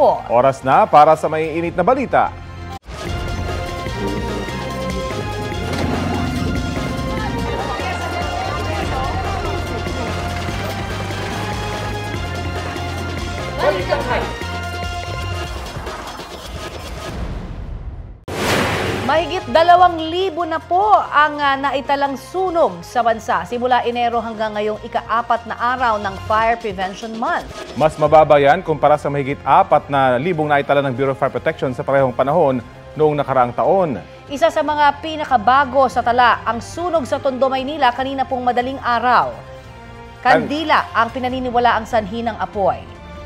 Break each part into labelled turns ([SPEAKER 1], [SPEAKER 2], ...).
[SPEAKER 1] Quiapo.
[SPEAKER 2] Oras na para sa maiinit na balita.
[SPEAKER 1] Mahigit 2,000 na po ang naitalang sunog sa bansa simula Enero hanggang ngayong ika-4 na araw ng Fire Prevention Month.
[SPEAKER 2] Mas mababa yan kumpara sa mahigit 4,000 naitala ng Bureau of Fire Protection sa parehong panahon noong nakaraang taon.
[SPEAKER 1] Isa sa mga pinakabago sa tala, ang sunog sa Tondo, Maynila kanina pong madaling araw. Kandila ang pinaniniwalaang sanhi ng apoy.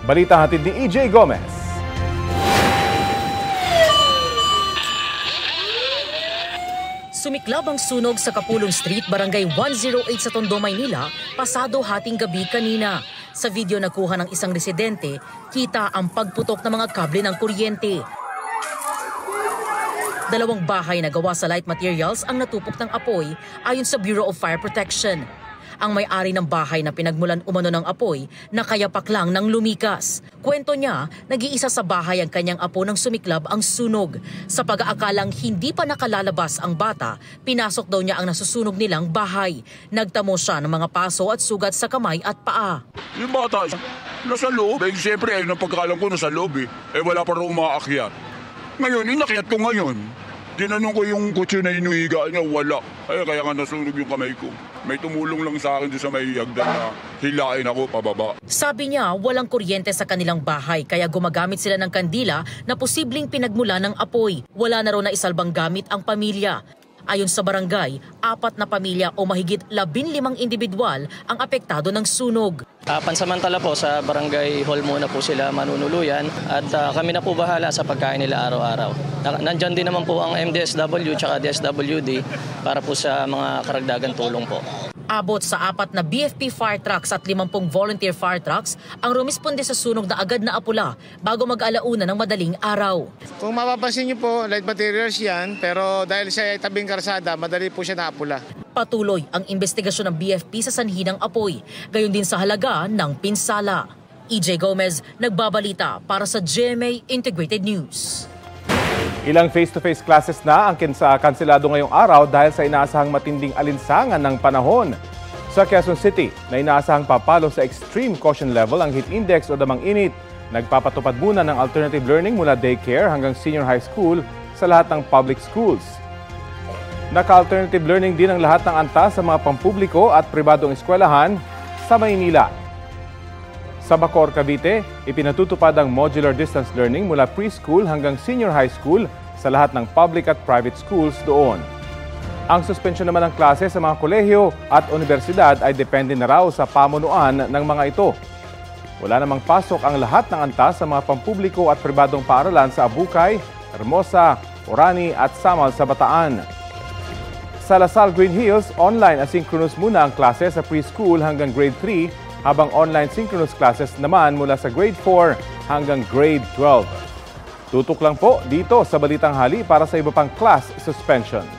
[SPEAKER 2] Balita hatid ni EJ Gomez.
[SPEAKER 3] Sumiklab ang sunog sa Kapulong Street, Barangay 108 sa Tondo, Maynila, pasado hating gabi kanina. Sa video na kuha ng isang residente, kita ang pagputok ng mga kable ng kuryente. 2 bahay na gawa sa light materials ang natupok ng apoy ayon sa Bureau of Fire Protection. Ang may-ari ng bahay na pinagmulan umano ng apoy, nakayapak lang ng lumikas. Kwento niya, nag-iisa sa bahay ang kanyang apo nang sumiklab ang sunog. Sa pag-aakalang hindi pa nakalalabas ang bata, pinasok daw niya ang nasusunog nilang bahay. Nagtamo siya ng mga paso at sugat sa kamay at paa.
[SPEAKER 4] Yung bata, nasa loob. Siyempre, nang pagkakalam ko nasa loob wala pa rin umaakyat. Ngayon, inakyat ko ngayon. Tinanong ko yung kutsi na inuhiga niya, wala. Kaya nga nasunog yung kamay ko. May tumulong lang sa akin doon sa may hagdan na hilain ako pababa. Sabi niya, walang kuryente sa kanilang bahay kaya gumagamit sila ng kandila na posibleng pinagmula ng apoy. Wala na raw na isalbang gamit ang pamilya. Ayon sa barangay, 4 na pamilya o mahigit 15 individual ang apektado ng sunog.
[SPEAKER 5] Pansamantala po sa barangay hall muna po sila manunuluyan at kami na po bahala sa pagkain nila araw-araw. Nandyan din naman po ang MDSW at DSWD para po sa mga karagdagang tulong po.
[SPEAKER 3] Abot sa 4 na BFP fire trucks at 50 volunteer fire trucks ang rumisponde sa sunog na agad na apula bago mag-alauna ng madaling araw.
[SPEAKER 6] Kung mapapansin niyo po, light materials yan, pero dahil sa tabing karsada, madali po siya naapula.
[SPEAKER 3] Patuloy ang investigasyon ng BFP sa sanhi ng apoy, gayon din sa halaga ng pinsala. EJ Gomez, nagbabalita para sa GMA Integrated News.
[SPEAKER 2] Ilang face-to-face classes na ang kanselado ngayong araw dahil sa inaasahang matinding alinsangan ng panahon. Sa Quezon City, na inaasahang papalo sa extreme caution level ang heat index o damang init. Nagpapatupad muna ng alternative learning mula daycare hanggang senior high school sa lahat ng public schools. Naka-alternative learning din ang lahat ng antas sa mga pampubliko at pribadong eskwelahan sa Maynila. Sa Bacoor, Cavite, ipinatutupad ang modular distance learning mula preschool hanggang senior high school sa lahat ng public at private schools doon. Ang suspensyon naman ng klase sa mga kolehiyo at universidad ay depende na raw sa pamunuan ng mga ito. Wala namang pasok ang lahat ng antas sa mga pampubliko at pribadong paaralan sa Abukay, Hermosa, Orani at Samal sa Bataan. Sa Lasal Green Hills, online asynchronous muna ang klase sa preschool hanggang grade 3 habang online synchronous classes naman mula sa grade 4 hanggang grade 12. Tutok lang po dito sa Balitang Hali para sa iba pang class suspensions.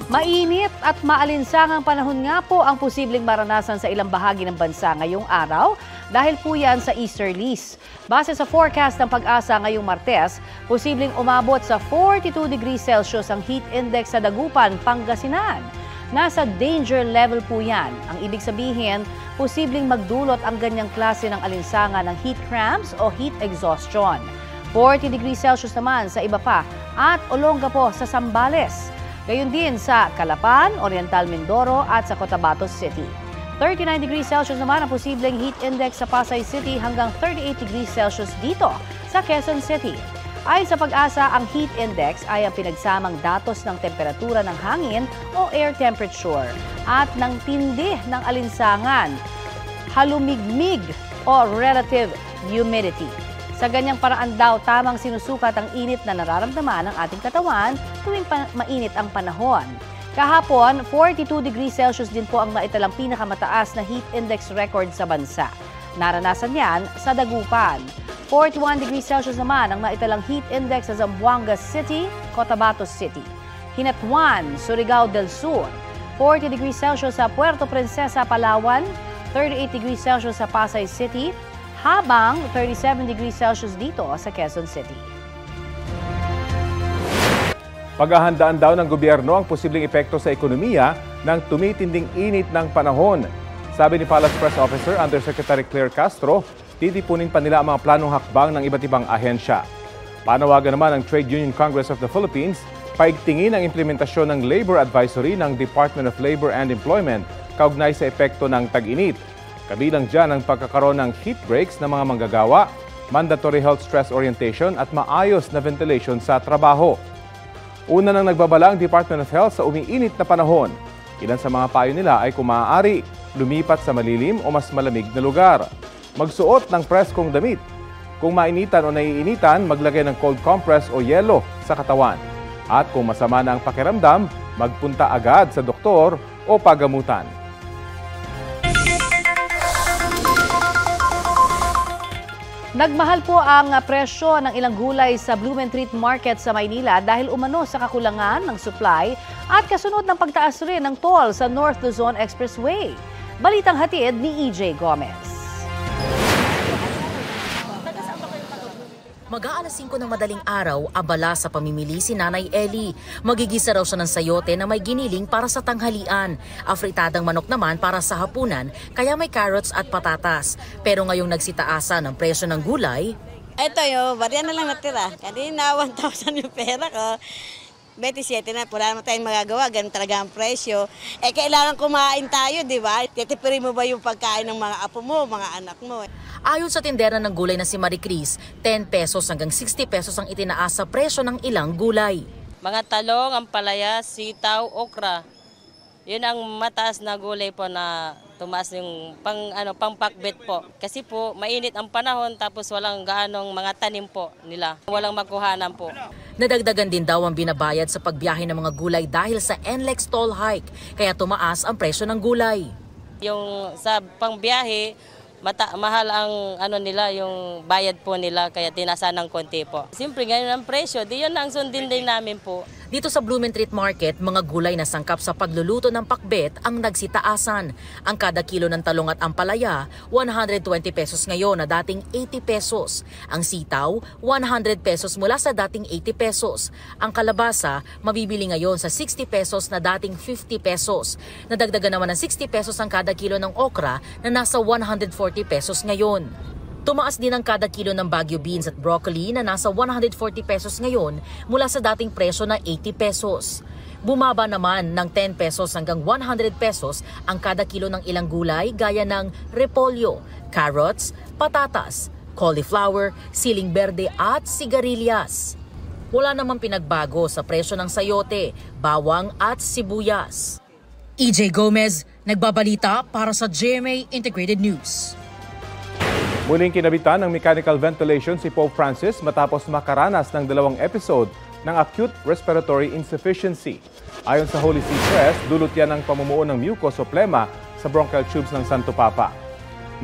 [SPEAKER 1] Mainit at maalinsangang panahon nga po ang posibleng maranasan sa ilang bahagi ng bansa ngayong araw dahil po yan sa easterlies. Base sa forecast ng Pag-asa ngayong Martes, posibleng umabot sa 42 degrees Celsius ang heat index sa Dagupan, Pangasinan. Nasa danger level po yan. Ang ibig sabihin, posibleng magdulot ang ganyang klase ng alinsangan ng heat cramps o heat exhaustion. 40 degrees Celsius naman sa iba pa at Olonga po sa Zambales. Gayon din sa Calapan, Oriental Mindoro at sa Cotabato City. 39 degrees Celsius naman ang posibleng heat index sa Pasay City hanggang 38 degrees Celsius dito sa Quezon City. Ayon sa Pag-asa, ang heat index ay ang pinagsamang datos ng temperatura ng hangin o air temperature at ng tindi ng alinsangan, halumigmig o relative humidity. Sa ganyang paraan daw, tamang sinusukat ang init na nararamdaman ng ating katawan tuwing mainit ang panahon. Kahapon, 42 degrees Celsius din po ang naitalang pinakamataas na heat index record sa bansa. Naranasan yan sa Dagupan. 41 degrees Celsius naman ang naitalang heat index sa Zamboanga City, Cotabato City. Hinatuan, Surigao del Sur. 40 degrees Celsius sa Puerto Princesa, Palawan. 38 degrees Celsius sa Pasay City, habang 37 degrees Celsius dito sa Quezon City.
[SPEAKER 2] Paghahandaan daw ng gobyerno ang posibleng epekto sa ekonomiya ng tumitinding init ng panahon. Sabi ni Palace Press Officer Undersecretary Claire Castro, titipunin pa nila ang mga planong hakbang ng iba't ibang ahensya. Panawagan naman ng Trade Union Congress of the Philippines, paigtingin ang implementasyon ng Labor Advisory ng Department of Labor and Employment kaugnay sa epekto ng tag-init. Kabilang dyan ang pagkakaroon ng heat breaks ng mga manggagawa, mandatory health stress orientation at maayos na ventilation sa trabaho. Una nang nagbabala ang Department of Health sa umiinit na panahon. Ilan sa mga payo nila ay kung maaari, lumipat sa malilim o mas malamig na lugar. Magsuot ng preskong damit. Kung mainitan o naiinitan, maglagay ng cold compress o yelo sa katawan. At kung masama na ang pakiramdam, magpunta agad sa doktor o pagamutan.
[SPEAKER 1] Nagmahal po ang presyo ng ilang gulay sa Blumentritt Market sa Maynila dahil umano sa kakulangan ng supply at kasunod ng pagtaas rin ng toll sa North Luzon Expressway. Balitang hatid ni EJ Gomez.
[SPEAKER 3] Mag-aalas 5 ng madaling araw, abala sa pamimili si Nanay Ellie. Magigisa raw siya ng sayote na may giniling para sa tanghalian. Afritadang manok naman para sa hapunan, kaya may carrots at patatas. Pero ngayong nagsitaasan ng presyo ng gulay,
[SPEAKER 7] ito yung, barya na lang natira. Kanina, 1,000 yung pera ko. 27 na, wala naman tayong magagawa, ganun talaga ang presyo. Eh, kailangan kumain tayo, di ba? Titipirin mo ba yung pagkain ng mga apo mo, mga anak mo?
[SPEAKER 3] ayon sa tindera ng gulay na si Marie Cris, 10 pesos hanggang 60 pesos ang itinaas sa presyo ng ilang gulay.
[SPEAKER 8] Mga talong, ampalaya, sitaw, okra. Yun ang mataas na gulay po na tumaas yung pangpakbet po. Kasi po mainit ang panahon tapos walang gaanong mga tanim po nila. Walang makuhanan po.
[SPEAKER 3] Nadagdagan din daw ang binabayad sa pagbiyahe ng mga gulay dahil sa NLEX toll hike, kaya tumaas ang presyo ng gulay.
[SPEAKER 8] Yung sa pangbiyahe, mahal ang nila, yung bayad po nila, kaya tinasa ng konti po. Siyempre ganyan ang presyo, di yun ang sundin din namin po.
[SPEAKER 3] Dito sa Blumentritt Market, mga gulay na sangkap sa pagluluto ng pakbet ang nagsitaasan. Ang kada kilo ng talong at ampalaya, 120 pesos ngayon na dating 80 pesos. Ang sitaw, 100 pesos mula sa dating 80 pesos. Ang kalabasa, mabibili ngayon sa 60 pesos na dating 50 pesos. Nadagdagan naman ng 60 pesos ang kada kilo ng okra na nasa 140 pesos ngayon. Tumaas din ang kada kilo ng Baguio beans at broccoli na nasa 140 pesos ngayon mula sa dating presyo na 80 pesos. Bumaba naman ng 10 pesos hanggang 100 pesos ang kada kilo ng ilang gulay gaya ng repolyo, carrots, patatas, cauliflower, siling berde at sigarilyas. Wala namang pinagbago sa presyo ng sayote, bawang at sibuyas. EJ Gomez, nagbabalita para sa GMA Integrated News.
[SPEAKER 2] Muling kinabitan ng mechanical ventilation si Pope Francis matapos makaranas ng 2 episode ng acute respiratory insufficiency. Ayon sa Holy See Press, dulot yan ng pamumuo ng mucus o plema sa bronchial tubes ng Santo Papa.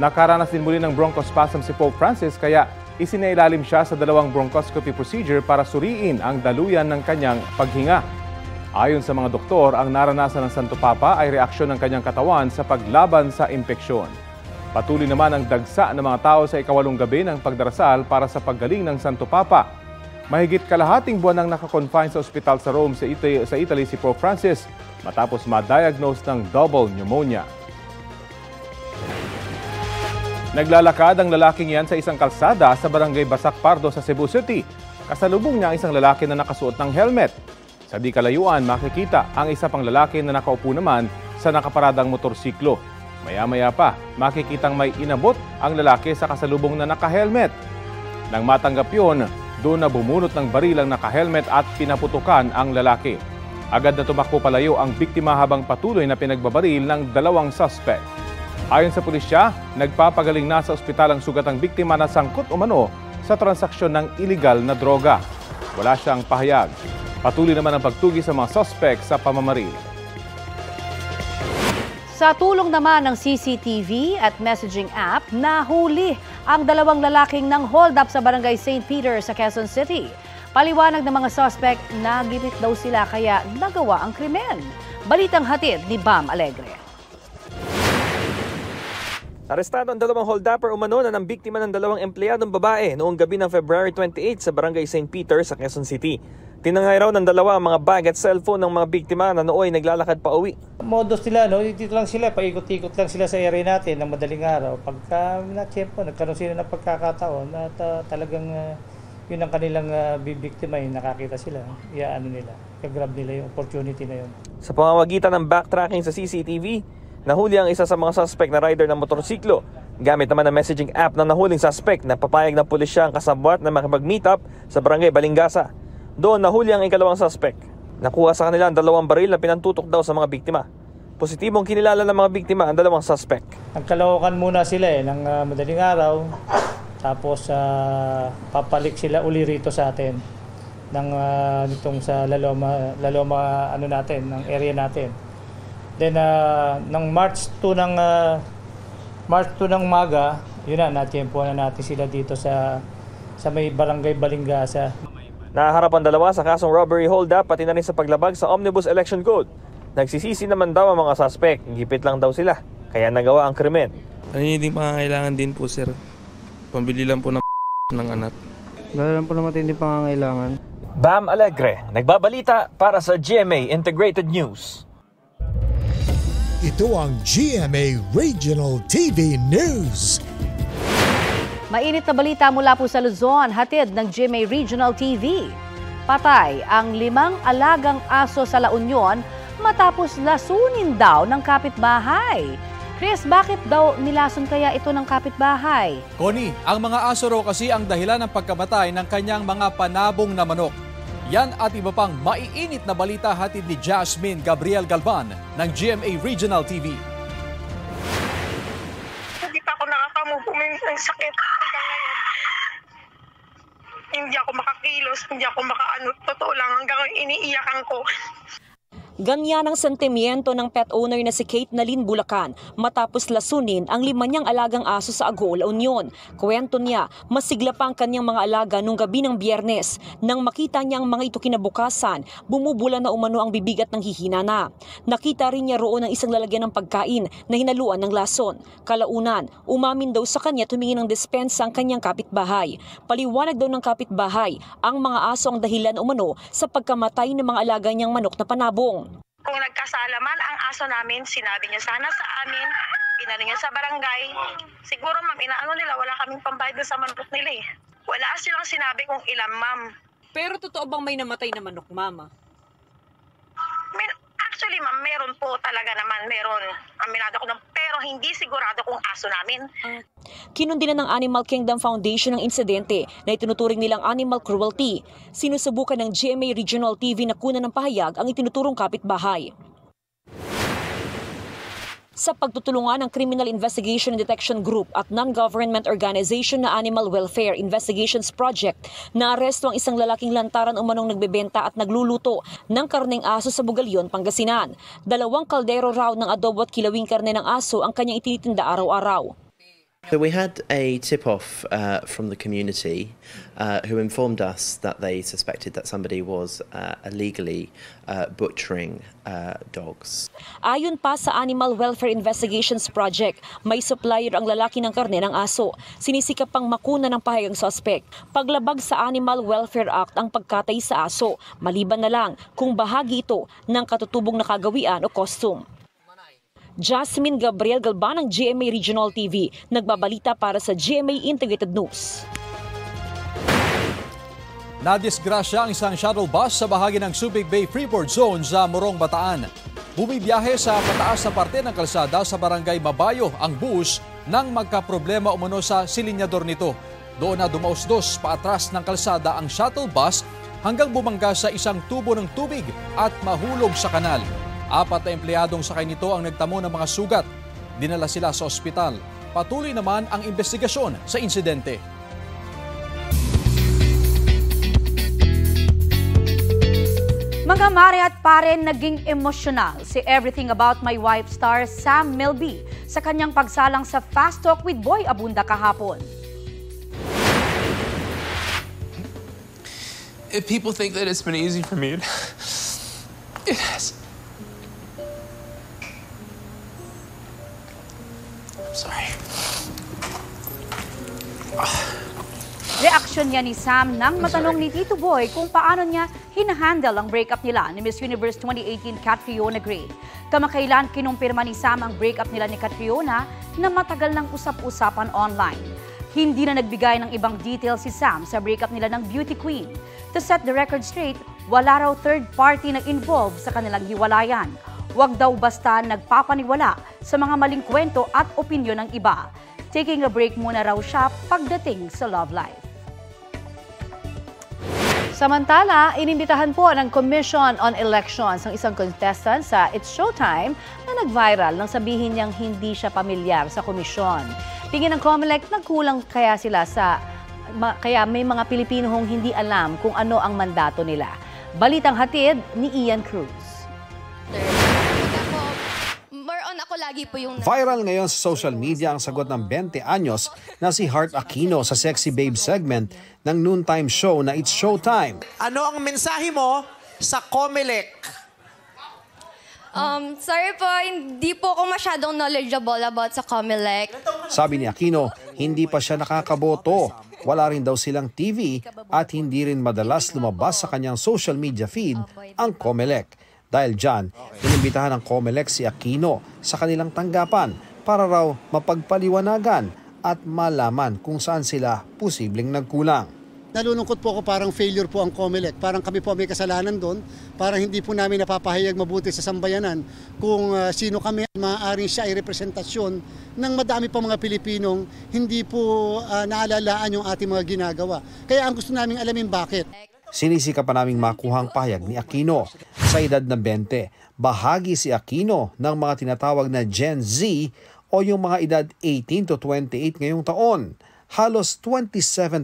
[SPEAKER 2] Nakaranas din muli ng bronchospasm si Pope Francis kaya isinailalim siya sa 2 bronchoscopy procedure para suriin ang daluyan ng kanyang paghinga. Ayon sa mga doktor, ang naranasan ng Santo Papa ay reaksyon ng kanyang katawan sa paglaban sa impeksyon. Patuloy naman ang dagsa ng mga tao sa ika-8 gabi ng pagdarasal para sa paggaling ng Santo Papa. Mahigit kalahating buwan nang nakakonfine sa ospital sa Rome sa Italy si Pope Francis matapos ma-diagnose ng double pneumonia. Naglalakad ang lalaking yan sa isang kalsada sa barangay Basak Pardo sa Cebu City. Kasalubong niya ang isang lalaki na nakasuot ng helmet. Sa di kalayuan, makikita ang isa pang lalaki na nakaupo naman sa nakaparadang motorsiklo. Maya-maya pa, makikitang may inabot ang lalaki sa kasalubong na naka-helmet. Nang matanggap yun, doon na bumunot ng baril ang naka-helmet at pinaputukan ang lalaki. Agad na tumakbo palayo ang biktima habang patuloy na pinagbabaril ng 2 suspect. Ayon sa pulisya, nagpapagaling na sa ospital ang sugatang biktima na sangkot umano sa transaksyon ng iligal na droga. Wala siyang pahayag. Patuloy naman ang pagtugi sa mga suspect sa pamamaril.
[SPEAKER 1] Sa tulong naman ng CCTV at messaging app, nahuli ang 2 lalaking nang hold up sa barangay St. Peter sa Quezon City. Paliwanag ng mga suspect, nagirit daw sila kaya nagawa ang krimen. Balitang hatid ni Bam Alegre.
[SPEAKER 9] Arestado ang 2 holdupper umano na ng biktima ng 2 empleyadong babae noong gabi ng February 28 sa Barangay St. Peter sa Quezon City. Tinangay raw ng 2 ang mga bag at cellphone ng mga biktima na nooy naglalakad pa uwi.
[SPEAKER 10] Modus nila, no? Dito lang sila, paikot-ikot lang sila sa area natin ng madaling araw. Pagka nagkaroon sila ng pagkakataon at talagang yun ang kanilang bibiktima, nakakita sila. Iyaano nila, i-grab nila yung opportunity na yun.
[SPEAKER 9] Sa pamamagitan ng backtracking sa CCTV, nahuli ang isa sa mga suspect na rider ng motorsiklo. Gamit naman ang messaging app ng nahuling suspect na papayag ng pulisya ang kasabwat na makipag-meet up sa Barangay Balingasa. Doon nahuli ang ikalawang suspect. Nakuha sa kanila ang 2 baril na pinantutok daw sa mga biktima. Positibong kinilala ng mga biktima ang 2 suspect.
[SPEAKER 10] Nagkalawakan muna sila ng madaling araw. Tapos papalik sila uli rito sa atin ng nitong sa Laloma ano natin, ng area natin. Then ng March 2 ng maga, yun na, natyempuhan na natin sila dito sa may Barangay Balingasa.
[SPEAKER 9] Nahaharap ang 2 sa kasong robbery hold-up pati na rin sa paglabag sa Omnibus Election Code. Nagsisisi naman daw ang mga suspect, gipit lang daw sila, kaya nagawa ang krimen.
[SPEAKER 11] Hindi pangangailangan din po, sir. Pambili lang po ng anak.
[SPEAKER 12] Dahil lang po na matindi pangangailangan.
[SPEAKER 9] Bam Alegre, nagbabalita para sa GMA Integrated News.
[SPEAKER 13] Ito ang GMA Regional TV News.
[SPEAKER 1] Mainit na balita mula po sa Luzon, hatid ng GMA Regional TV. Patay ang 5 alagang aso sa La Union matapos lasunin daw ng kapitbahay. Chris, bakit daw nilason kaya ito ng kapitbahay?
[SPEAKER 14] Connie, ang mga aso raw kasi ang dahilan ng pagkamatay ng kanyang mga panabong na manok. Yan at iba pang maiinit na balita hatid ni Jasmine Gabriel Galvan ng GMA Regional TV.
[SPEAKER 15] Hindi pa ako nakakamove ng sakit hanggang ngayon. Hindi ako makakilos, hindi ako makaano. Totoo lang, hanggang iniiyakan ko.
[SPEAKER 16] Ganyan ang sentimiento ng pet owner na si Kate Nalin Bulacan matapos lasunin ang 5 niyang alagang aso sa Agoo, La Union. Kwento niya, masigla pa ang kanyang mga alaga nung gabi ng Biyernes. Nang makita niya ang mga ito kinabukasan, bumubula na umano ang bibig at nanghihina na. Nakita rin niya roon ang isang lalagyan ng pagkain na hinaluan ng lason. Kalaunan, umamin daw sa kanya tumingin ng despensa ang kanyang kapitbahay. Paliwanag daw ng kapitbahay, ang mga aso ang dahilan umano sa pagkamatay ng mga alaga niyang manok na panabong.
[SPEAKER 15] Kung nagkasalaman ang aso namin, sinabi niya sana sa amin, inano niya sa barangay. Siguro ma'am, inaano nila, wala kaming pambayad sa manok nila eh. Wala silang sinabi kung ilan ma'am.
[SPEAKER 16] Pero totoo bang may namatay na manok, mama?
[SPEAKER 15] Actually ma'am, meron po talaga naman, meron. Aminado ko na, pero hindi sigurado kung aso namin.
[SPEAKER 16] Kinundi na ng Animal Kingdom Foundation ang insidente na itinuturing nilang animal cruelty. Sinusubukan ng GMA Regional TV na kunan ng pahayag ang itinuturong kapitbahay. Sa pagtutulungan ng Criminal Investigation and Detection Group at non-government organization na Animal Welfare Investigations Project, naaresto ang isang lalaking lantaran umanong nagbebenta at nagluluto ng karneng aso sa Bugalyon, Pangasinan. 2 kaldero raw ng adobo at kilawing karne ng aso ang kanyang itinitinda araw-araw.
[SPEAKER 17] So we had a tip-off from the community who informed us that they suspected that somebody was illegally butchering dogs.
[SPEAKER 16] Ayon pa sa Animal Welfare Investigations Project, may supplier ang lalaki ng karne ng aso. Sinisikap pang makuna ng pahayag suspect. Paglabag sa Animal Welfare Act ang pagkatay sa aso, maliban na lang kung bahagi ito ng katutubong nakagawian o costume. Jasmine Gabriel Galban ng GMA Regional TV, nagbabalita para sa GMA Integrated News.
[SPEAKER 14] Nadisgrasya ang isang shuttle bus sa bahagi ng Subic Bay Freeport Zone sa Morong, Bataan. Bumibiyahe sa pataas na parte ng kalsada sa Barangay Mabayo ang bus nang magkaproblema umano sa silinyador nito. Doon na dumausdos paatras ng kalsada ang shuttle bus hanggang bumangga sa isang tubo ng tubig at mahulog sa kanal. 4 na empleyadong sakay nito ang nagtamo ng mga sugat. Dinala sila sa ospital. Patuloy naman ang investigasyon sa insidente.
[SPEAKER 1] Mga mare at pare, naging emosyonal si Everything About My Wife star Sam Milby sa kanyang pagsalang sa Fast Talk with Boy Abunda kahapon.
[SPEAKER 11] If people think that it's been easy for me, it has. I'm sorry.
[SPEAKER 18] yan ni Sam nang matanong ni Tito Boy kung paano niya hinahandle ang breakup nila ni Miss Universe 2018 Catriona Gray. Kamakailan kinumpirma ni Sam ang breakup nila ni Catriona na matagal ng usap-usapan online. Hindi na nagbigay ng ibang details si Sam sa breakup nila ng beauty queen. To set the record straight, wala raw third party na involved sa kanilang hiwalayan. Huwag daw basta nagpapaniwala sa mga maling kwento at opinyon ng iba. Taking a break muna raw siya pagdating sa love life.
[SPEAKER 1] Samantala, inimbitahan po ng Commission on Elections ang isang contestant sa It's Showtime na nag-viral nang sabihin niyang hindi siya pamilyar sa komisyon. Tingin ng COMELEC, nagkulang kaya sila kaya may mga Pilipino hong hindi alam kung ano ang mandato nila. Balitang hatid ni Ian Cruz.
[SPEAKER 19] Ako lagi po yung...
[SPEAKER 20] Viral ngayon sa social media ang sagot ng 20 anyos na si Heart Aquino sa Sexy Babe segment ng noontime show na It's Showtime.
[SPEAKER 21] Ano ang mensahe mo sa COMELEC?
[SPEAKER 19] Sorry po, hindi po ako masyadong knowledgeable about sa COMELEC.
[SPEAKER 20] Sabi ni Aquino, hindi pa siya nakakaboto. Wala rin daw silang TV at hindi rin madalas lumabas sa kanyang social media feed ang COMELEC. Dahil dyan, inimbitahan ng COMELEC si Aquino sa kanilang tanggapan para raw mapagpaliwanagan at malaman kung saan sila posibleng nagkulang.
[SPEAKER 22] Nalulungkot po ako, parang failure po ang COMELEC. Parang kami po may kasalanan doon. Parang hindi po namin napapahayag mabuti sa sambayanan kung sino kami. Maaaring siya ay representasyon ng madami pa mga Pilipinong hindi po naalalaan yung ating mga ginagawa. Kaya ang gusto namin alamin bakit.
[SPEAKER 20] Sinisika pa naming makuhang pahayag ni Aquino. Sa edad na 20, bahagi si Aquino ng mga tinatawag na Gen Z o yung mga edad 18 to 28 ngayong taon. Halos 27%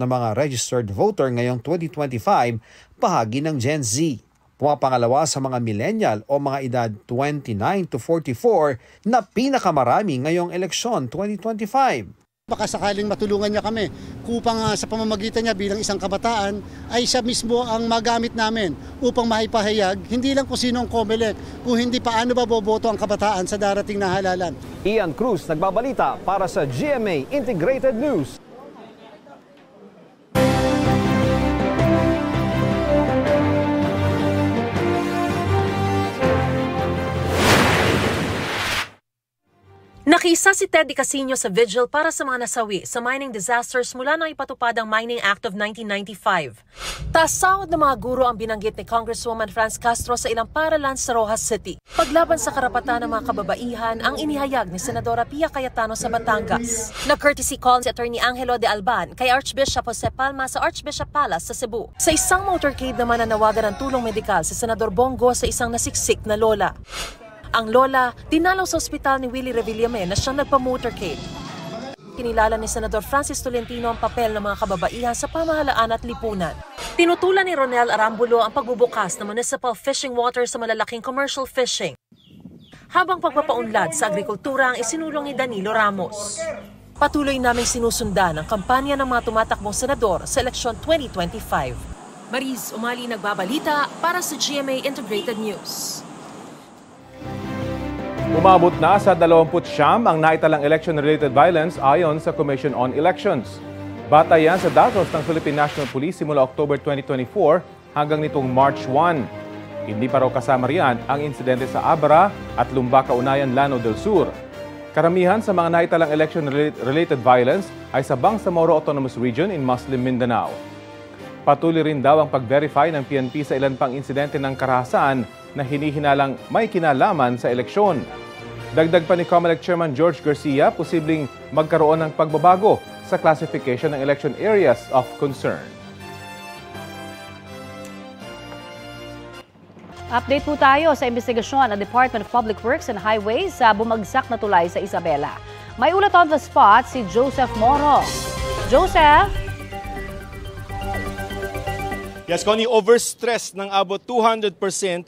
[SPEAKER 20] ng mga registered voter ngayong 2025 bahagi ng Gen Z. Pumapangalawa sa mga millennial o mga edad 29 to 44 na pinakamarami ngayong eleksyon 2025.
[SPEAKER 22] Baka sakaling matulungan niya kami upang sa pamamagitan niya bilang isang kabataan ay siya mismo ang magamit namin upang maipahayag hindi lang kung sino ang COMELEC, kung hindi paano ba boboto ang kabataan sa darating na halalan.
[SPEAKER 20] Ian Cruz nagbabalita para sa GMA Integrated News.
[SPEAKER 23] Nakiisa si Ted Casino sa vigil para sa mga nasawi sa mining disasters mula nang ipatupad ang Mining Act of 1995. Tasawad ng mga guro ang binanggit ni Congresswoman Franz Castro sa ilang paaralan sa Rojas City. Paglaban sa karapatan ng mga kababaihan ang inihayag ni Senadora Pia Cayetano sa Batangas. Na-courtesy call si Attorney Angelo de Alban kay Archbishop Jose Palma sa Archbishop Palace sa Cebu. Sa isang motorcade naman nanawagan ng tulong medikal si Senador Bongo sa isang nasiksik na lola. Ang lola, dinalaw sa ospital ni Willie Revillame na siyang nagpa-motorcade. Kinilala ni Senador Francis Tolentino ang papel ng mga kababaihan sa pamahalaan at lipunan. Tinutulan ni Ronel Arambulo ang pagbubukas ng municipal fishing water sa malalaking commercial fishing. Habang pagpapaunlad sa agrikultura ang isinulong ni Danilo Ramos. Patuloy naming sinusundan ang kampanya ng mga tumatakbong senador sa eleksyon 2025. Mariz Umali nagbabalita para sa GMA Integrated News.
[SPEAKER 2] Umabot na sa 29 ang naitalang election-related violence ayon sa Commission on Elections. Batay yan sa datos ng Philippine National Police simula October 2024 hanggang nitong March 1. Hindi pa raw kasama riyan ang insidente sa Abra at Lumbaca Unayan, Lanao del Sur. Karamihan sa mga naitalang election-related violence ay sa Bangsamoro Autonomous Region in Muslim Mindanao. Patuloy rin daw ang pag-verify ng PNP sa ilan pang insidente ng karahasan na hinihinalang may kinalaman sa eleksyon. Dagdag pa ni COMELEC Chairman George Garcia, posibleng magkaroon ng pagbabago sa classification ng election areas of concern.
[SPEAKER 1] Update po tayo sa investigasyon ng Department of Public Works and Highways sa bumagsak na tulay sa Isabela. May ulat on the spot si Joseph Moro. Joseph?
[SPEAKER 4] Yes, Connie, overstress ng abot 200%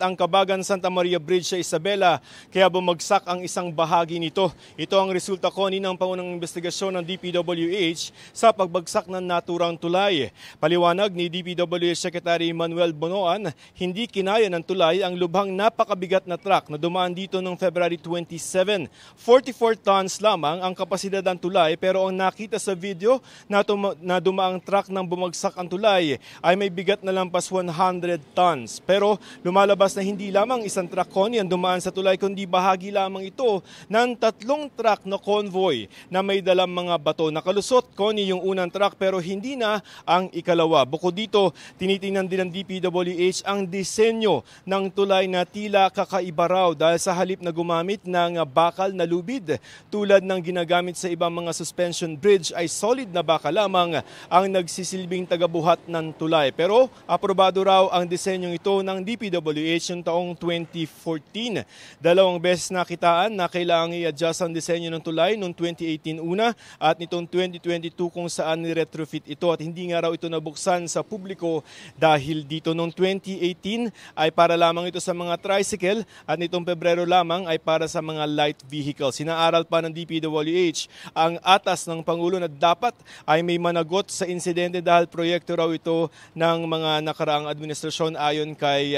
[SPEAKER 4] ang Kabagan Santa Maria Bridge sa Isabela, kaya bumagsak ang isang bahagi nito. Ito ang resulta, Connie, ng pangunang investigasyon ng DPWH sa pagbagsak ng naturang tulay. Paliwanag ni DPWH Secretary Manuel Bonoan, hindi kinaya ng tulay ang lubhang napakabigat na truck na dumaan dito noong February 27. 44 tons lamang ang kapasidad ng tulay, pero ang nakita sa video na dumaang truck nang bumagsak ang tulay ay may bigat na lampas 100 tons. Pero lumalabas na hindi lamang isang truck, Connie, ang dumaan sa tulay, kundi bahagi lamang ito ng 3 truck na convoy na may dalang mga bato. Nakalusot, Connie, yung unang truck pero hindi na ang ikalawa. Bukod dito, tinitingnan din ng DPWH ang disenyo ng tulay na tila kakaiba raw dahil sa halip na gumamit ng bakal na lubid tulad ng ginagamit sa ibang mga suspension bridge ay solid na bakal lamang ang nagsisilbing tagabuhat ng tulay. Pero aprobado raw ang disenyong ito ng DPWH noong taong 2014. 2 beses nakitaan na kailangang i-adjust ang disenyo ng tulay noong 2018 una at nitong 2022 kung saan ni-retrofit ito at hindi nga raw ito nabuksan sa publiko dahil dito. Noong 2018 ay para lamang ito sa mga tricycle at nitong Pebrero lamang ay para sa mga light vehicles. Sinaaral pa ng DPWH ang atas ng Pangulo na dapat ay may managot sa insidente dahil proyekto raw ito ng mga nakaraang administrasyon ayon kay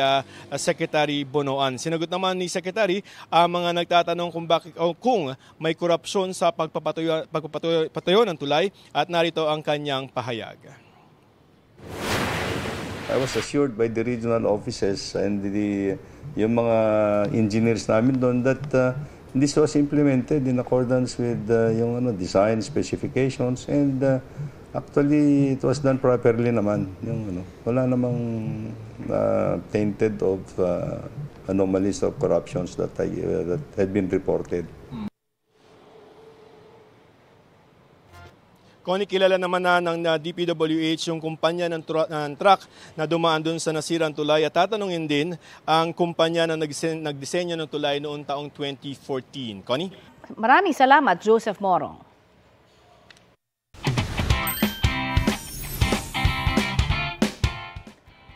[SPEAKER 4] Secretary Bonoan. Sinagot naman ni Secretary ang mga nagtatanong kung may korupsyon sa pagpapatayo ng tulay at narito ang kanyang pahayag.
[SPEAKER 5] I was assured by the regional offices and yung mga engineers namin doon that this was implemented in accordance with yung design specifications and actually it was done properly naman. Yung wala namang tainted of anomalies of corruptions that had been reported.
[SPEAKER 4] Connie, kilala naman na ng DPWH yung kumpanya ng truck na dumaan dun sa nasirang tulay at tatanungin din ang kumpanya na nagdisenyo ng tulay noong taong 2014. Connie?
[SPEAKER 1] Maraming salamat, Joseph Morong.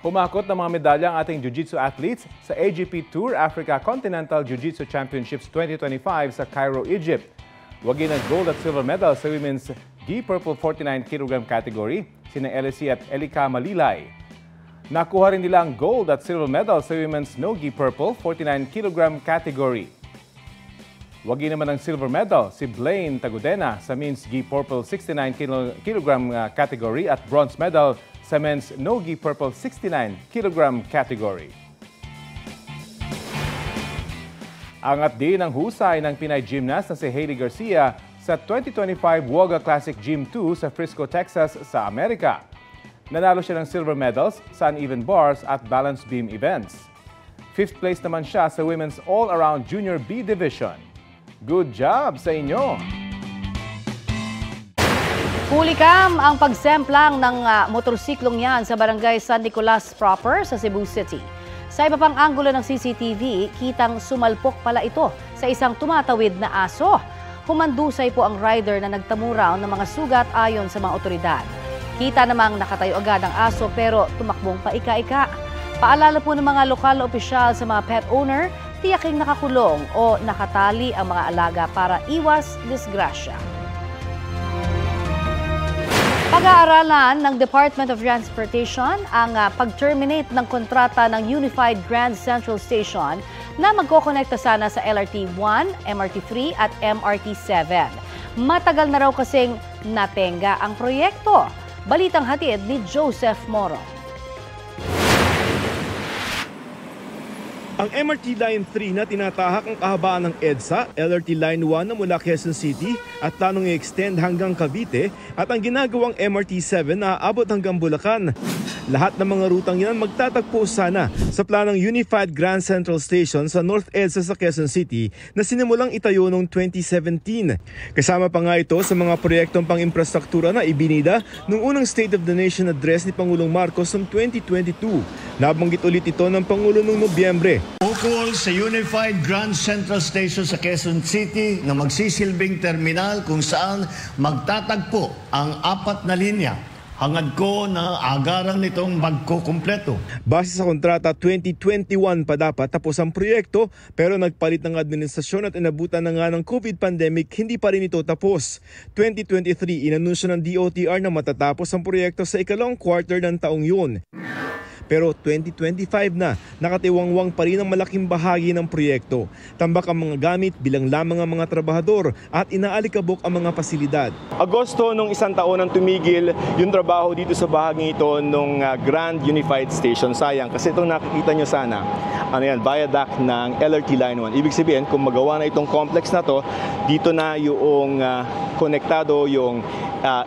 [SPEAKER 2] Humakot ng mga medalya ang ating jiu-jitsu athletes sa AGP Tour Africa Continental Jiu-Jitsu Championships 2025 sa Cairo, Egypt. Wagi ng gold at silver medal sa women's Gi Purple 49 kg category, sina LSC at Elika Malilay. Nakuha rin nila ang gold at silver medal sa women's No Gi Purple 49 kg category. Wagi naman ng silver medal si Blaine Tagudena sa men's Gi Purple 69 kg category at bronze medal sa men's No Gi Purple 69 kg category. Angat din ang husay ng Pinay gymnast na si Hailey Garcia sa 2025 WOGA Classic Gym 2 sa Frisco, Texas sa Amerika. Nanalo siya ng silver medals sa uneven bars at balance beam events. 5th place naman siya sa Women's All-Around Junior B Division. Good job sa inyo!
[SPEAKER 1] Hulikam ang pagsemplang ng motorsiklong yan sa barangay San Nicolas proper sa Cebu City. Sa iba pang anggulo ng CCTV, kitang sumalpok pala ito sa isang tumatawid na aso. Humandusay po ang rider na nagtamo raw ng mga sugat ayon sa mga otoridad. Kita namang nakatayo agad ang aso pero tumakbong paika-ika. Paalala po ng mga lokal na opisyal sa mga pet owner, tiyaking nakakulong o nakatali ang mga alaga para iwas disgrasya. Pag-aaralan ng Department of Transportation ang pag-terminate ng kontrata ng Unified Grand Central Station na magkokonekta sana sa LRT-1, MRT-3 at MRT-7. Matagal na raw kasing natenga ang proyekto. Balitang hatid ni Joseph Moro.
[SPEAKER 4] Ang MRT Line 3 na tinatahak ang kahabaan ng EDSA, LRT Line 1 na mula Quezon City at planong i-extend hanggang Cavite at ang ginagawang MRT 7 na aabot hanggang Bulacan. Lahat ng mga rutang yan magtatagpo sana sa planong Unified Grand Central Station sa North EDSA sa Quezon City na sinimulang itayo noong 2017. Kasama pa nga ito sa mga proyektong pang-infrastruktura na ibinida noong unang State of the Nation address ni Pangulong Marcos noong 2022. Nabanggit ulit ito ng Pangulo noong Nobyembre.
[SPEAKER 6] Ukol sa Unified Grand Central Station sa Quezon City na magsisilbing terminal kung saan magtatagpo ang 4 na linya hangad ko na agaran nitong magkukumpleto.
[SPEAKER 4] Base sa kontrata, 2021 pa dapat tapos ang proyekto pero nagpalit ng administrasyon at inabutan na nga ng COVID pandemic, hindi pa rin ito tapos. 2023, inanunsyo ng DOTR na matatapos ang proyekto sa ikalawang quarter ng taong yun. Pero 2025 na, nakatiwangwang pa rin ang malaking bahagi ng proyekto. Tambak ang mga gamit, bilang lamang ang mga trabahador at inaalikabok ang mga pasilidad. Agosto nung isang taon nang tumigil yung trabaho dito sa bahaging ito ng Grand Unified Station. Sayang kasi itong nakikita nyo sana, viaduct ng LRT Line 1. Ibig sabihin kung magawa na itong complex na to, dito na yung konektado yung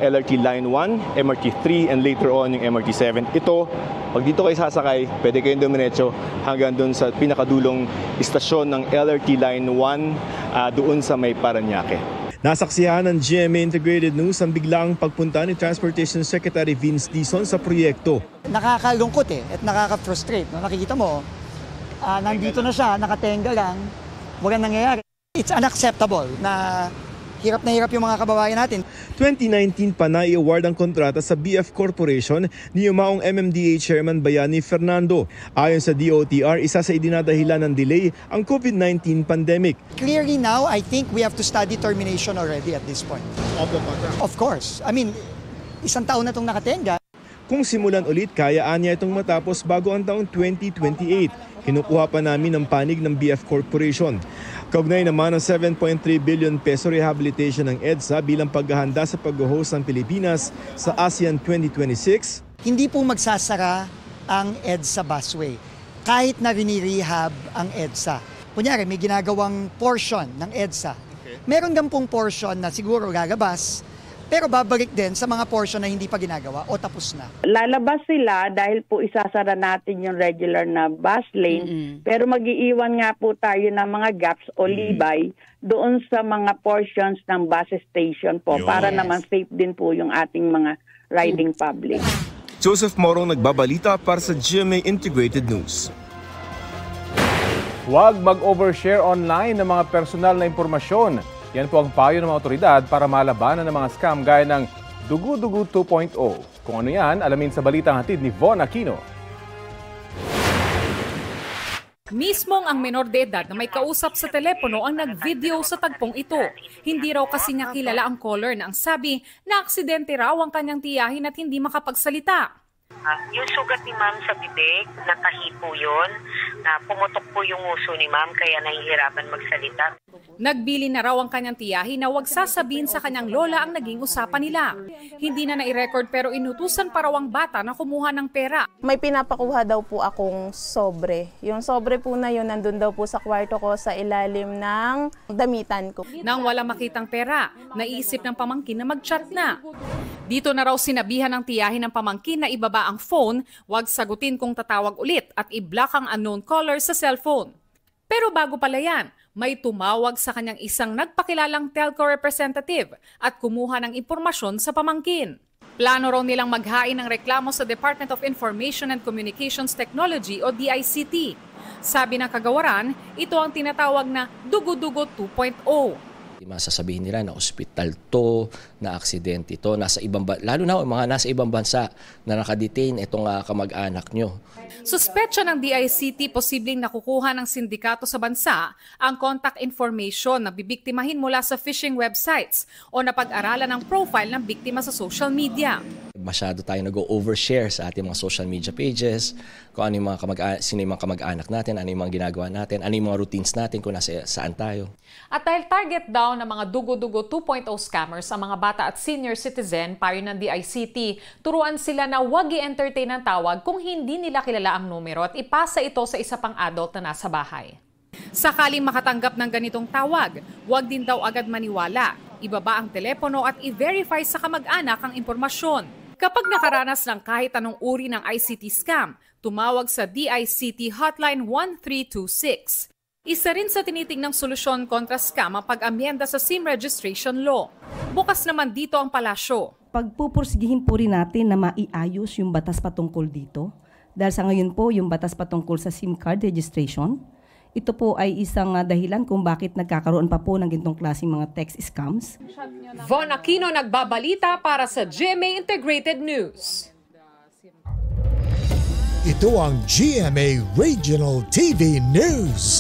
[SPEAKER 4] LRT Line 1, MRT 3 and later on yung MRT 7. Ito, pag dito kayo sasakay, pwede kayong dumiretso hanggang doon sa pinakadulong istasyon ng LRT Line 1 doon sa may Parañaque. Nasaksihan ng GMA Integrated News ang biglaang pagpunta ni Transportation Secretary Vince Dizon sa proyekto.
[SPEAKER 3] Nakakalungkot at nakaka-frustrate. No? Nakikita mo, nandito na siya, nakatenga lang, walang nangyayari. It's unacceptable na hirap na hirap yung mga kababayan natin.
[SPEAKER 4] 2019 pa na i-award ang kontrata sa BF Corporation ni yumaong MMDA Chairman Bayani Fernando. Ayon sa DOTR, isa sa idinadahilan ng delay ang COVID-19 pandemic.
[SPEAKER 3] Clearly now, I think we have to study termination already at this point. Of course. I mean, isang taon na itong nakatenga.
[SPEAKER 4] Kung simulan ulit, kayaan niya itong matapos bago ang taong 2028. Kinukuha pa namin ang panig ng BF Corporation. Kaugnay naman ang 7.3 billion peso rehabilitation ng EDSA bilang paghahanda sa pag-host ng Pilipinas sa ASEAN 2026.
[SPEAKER 3] Hindi po magsasara ang EDSA busway kahit na rinirehab ang EDSA. Kunyari, may ginagawang portion ng EDSA. Meron din pong portion na siguro lalabas, pero babalik din sa mga portion na hindi pa ginagawa o tapos na.
[SPEAKER 7] Lalabas sila dahil po isasara natin yung regular na bus lane, pero mag-iiwan nga po tayo ng mga gaps o libay doon sa mga portions ng bus station po para naman safe din po yung ating mga riding public.
[SPEAKER 4] Joseph Morong nagbabalita para sa GMA Integrated News. Huwag mag-overshare online ng mga personal na impormasyon. Yan po ang payo ng mga otoridad para malabanan ng mga scam gaya ng Dugu-Dugu 2.0. Kung ano yan, alamin sa balitang hatid ni Von Aquino.
[SPEAKER 8] Mismong ang menor de edad na may kausap sa telepono ang nag-video sa tagpong ito. Hindi raw kasi niya kilala ang caller na ang sabi na aksidente raw ang kanyang tiyahin at hindi makapagsalita.
[SPEAKER 24] Yung sugat ni ma'am sa bibig, nakahipo yun, na pumutok po yung uso ni ma'am kaya nahihirapan magsalita.
[SPEAKER 8] Nagbili na raw ang kanyang tiyahin na huwag sasabihin sa kanyang lola ang naging usapan nila. Hindi na nai-record pero inutusan pa raw ang bata na kumuha ng pera.
[SPEAKER 25] May pinapakuha daw po akong sobre. Yung sobre po na yun nandun daw po sa kwarto ko sa ilalim ng damitan ko.
[SPEAKER 8] Nang wala makitang pera, naisip ng pamangkin na mag-chat na. Dito na raw sinabihan ng tiyahin ng pamangkin na ibaba ang phone, huwag sagutin kung tatawag ulit at i-block ang unknown caller sa cellphone. Pero bago pala yan, may tumawag sa kanyang isang nagpakilalang telco representative at kumuha ng impormasyon sa pamangkin. Plano raw nilang maghain ng reklamo sa Department of Information and Communications Technology o DICT. Sabi ng kagawaran, ito ang tinatawag na Dugu-Dugu 2.0.
[SPEAKER 26] Masasabihin nila na ospital to, na aksidente ito, lalo na mga nasa ibang bansa na nakadetain itong kamag-anak nyo.
[SPEAKER 8] Suspetsa ng DICT posibleng nakukuha ng sindikato sa bansa ang contact information na bibiktimahin mula sa phishing websites o napag-aralan ng profile ng biktima sa social media.
[SPEAKER 26] Masyado tayo nag-overshare sa ating mga social media pages, kung ano yung sino yung mga kamag-anak natin, ano yung mga ginagawa natin, ano yung mga routines natin, kung saan tayo.
[SPEAKER 8] At dahil target daw ng mga Dugu-Dugu 2.0 scammers ang mga bata at senior citizen, payo ng DICT, turuan sila na huwag i-entertain ang tawag kung hindi nila kilala ang numero at ipasa ito sa isa pang adult na nasa bahay. Sakaling makatanggap ng ganitong tawag, huwag din daw agad maniwala. Ibaba ang telepono at i-verify sa kamag-anak ang impormasyon. Kapag nakaranas ng kahit anong uri ng ICT scam, tumawag sa DICT Hotline 1326. Isa rin sa tinitignang solusyon kontra scam ang pag-amyenda sa SIM registration law. Bukas naman dito ang palasyo.
[SPEAKER 27] Pagpupursigihin po rin natin na maiayos yung batas patungkol dito. Dahil sa ngayon po, yung batas patungkol sa SIM card registration, ito po ay isang dahilan kung bakit nagkakaroon pa po ng ganitong klaseng mga text scams.
[SPEAKER 8] Von Aquino nagbabalita para sa GMA Integrated News.
[SPEAKER 9] Ito ang GMA Regional TV News.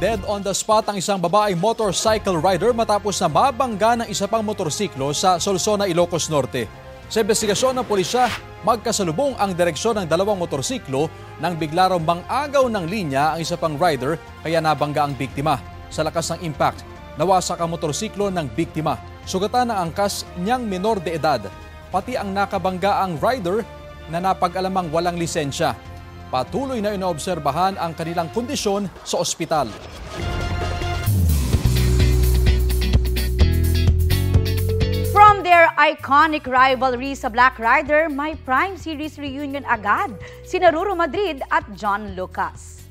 [SPEAKER 14] Dead on the spot ang isang babaeng motorcycle rider matapos na mabangga ng isa pang motorsiklo sa Solsona, Ilocos Norte. Sa investigasyon ng pulisya, magkasalubong ang direksyon ng dalawang motorsiklo nang bigla raw mangagaw ng linya ang isa pang rider kaya nabangga ang biktima. Sa lakas ng impact, nawasak ang motorsiklo ng biktima. Sugatan ang angkas niyang menor de edad. Pati ang nakabangga ang rider na napag-alamang walang lisensya. Patuloy na inoobserbahan ang kanilang kondisyon sa ospital.
[SPEAKER 18] From their iconic rivalry sa Black Rider, may Prime Series reunion agad sina Ruru Madrid at John Lucas.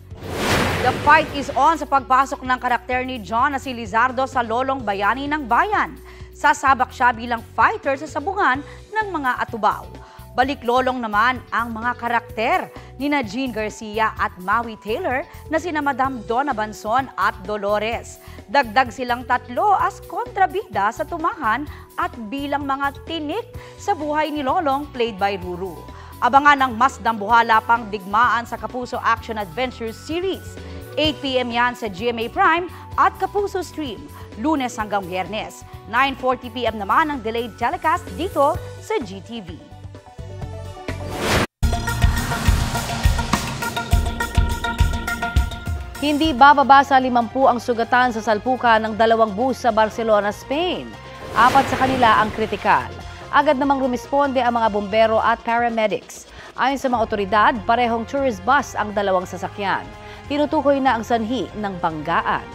[SPEAKER 18] The fight is on sa pagpasok ng karakter ni John na si Lizardo sa Lolong Bayani ng Bayan. Sasabak siya bilang fighter sa sabungan ng mga atubaw. Balik-lolong naman ang mga karakter ni Jean Garcia at Maui Taylor na sina Madam Donna Banson at Dolores. Dagdag silang tatlo as kontrabida sa tumahan at bilang mga tinik sa buhay ni Lolong played by Ruru. Abangan ang mas dambuhala pang digmaan sa Kapuso Action Adventure Series. 8 p.m. yan sa GMA Prime at Kapuso Stream, Lunes hanggang Biyernes. 9:40 p.m. naman ang delayed telecast dito sa GTV.
[SPEAKER 1] Hindi bababa sa 50 ang sugatan sa salpukan ng dalawang bus sa Barcelona, Spain. 4 sa kanila ang kritikal. Agad namang rumisponde ang mga bombero at paramedics. Ayon sa mga otoridad, parehong tourist bus ang dalawang sasakyan. Tinutukoy na ang sanhi ng banggaan.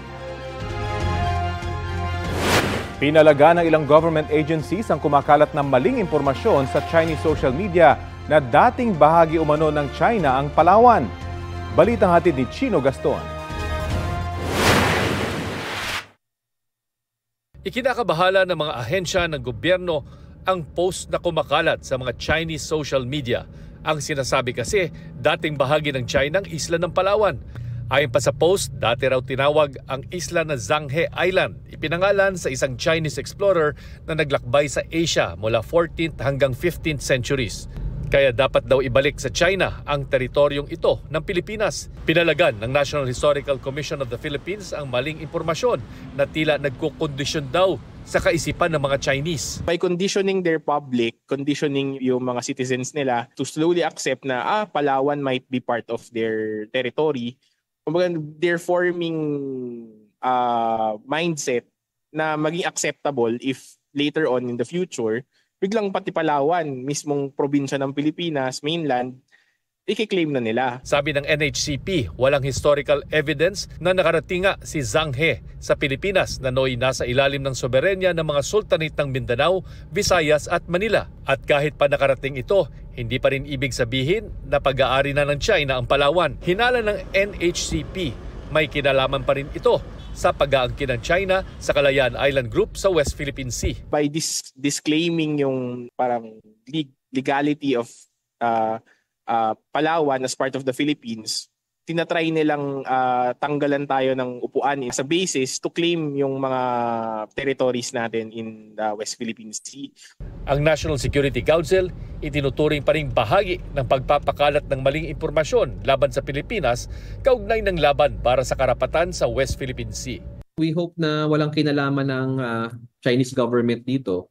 [SPEAKER 2] Pinalaga ng ilang government agencies ang kumakalat ng maling impormasyon sa Chinese social media na dating bahagi umano ng China ang Palawan. Balitang hatid ni Chino Gaston.
[SPEAKER 10] Ikinakabahala ng mga ahensya ng gobyerno ang post na kumakalat sa mga Chinese social media. Ang sinasabi kasi, dating bahagi ng China ang isla ng Palawan. Ayon pa sa post, dati raw tinawag ang isla na Zhanghe Island. Ipinangalan sa isang Chinese explorer na naglakbay sa Asia mula 14th hanggang 15th centuries. Kaya dapat daw ibalik sa China ang teritoryong ito ng Pilipinas. Pinalagan ng National Historical Commission of the Philippines ang maling impormasyon na tila nagkukondisyon daw sa kaisipan ng mga Chinese.
[SPEAKER 12] By conditioning their public, conditioning yung mga citizens nila to slowly accept na Palawan might be part of their territory. Kumbaga, they're forming mindset na maging acceptable if later on in the future, biglang pati Palawan, mismong probinsya ng Pilipinas, mainland, i-claim na nila.
[SPEAKER 10] Sabi ng NHCP, walang historical evidence na nakarating nga si Zhanghe sa Pilipinas na noy nasa ilalim ng soberenya ng mga sultanate ng Mindanao, Visayas at Manila. At kahit pa nakarating ito, hindi pa rin ibig sabihin na pag-aari na ng China ang Palawan. Hinala ng NHCP, may kinalaman pa rin ito sa pag-aangkin ng China sa Kalayaan Island Group sa West Philippine Sea.
[SPEAKER 12] By disclaiming yung parang legality of Palawan as part of the Philippines, tinatry nilang tanggalan tayo ng upuan sa basis to claim yung mga territories natin in the West Philippine Sea.
[SPEAKER 10] Ang National Security Council itinuturing pa ring bahagi ng pagpapakalat ng maling impormasyon laban sa Pilipinas kaugnay ng laban para sa karapatan sa West Philippine Sea.
[SPEAKER 13] We hope na walang kinalaman ng Chinese government dito,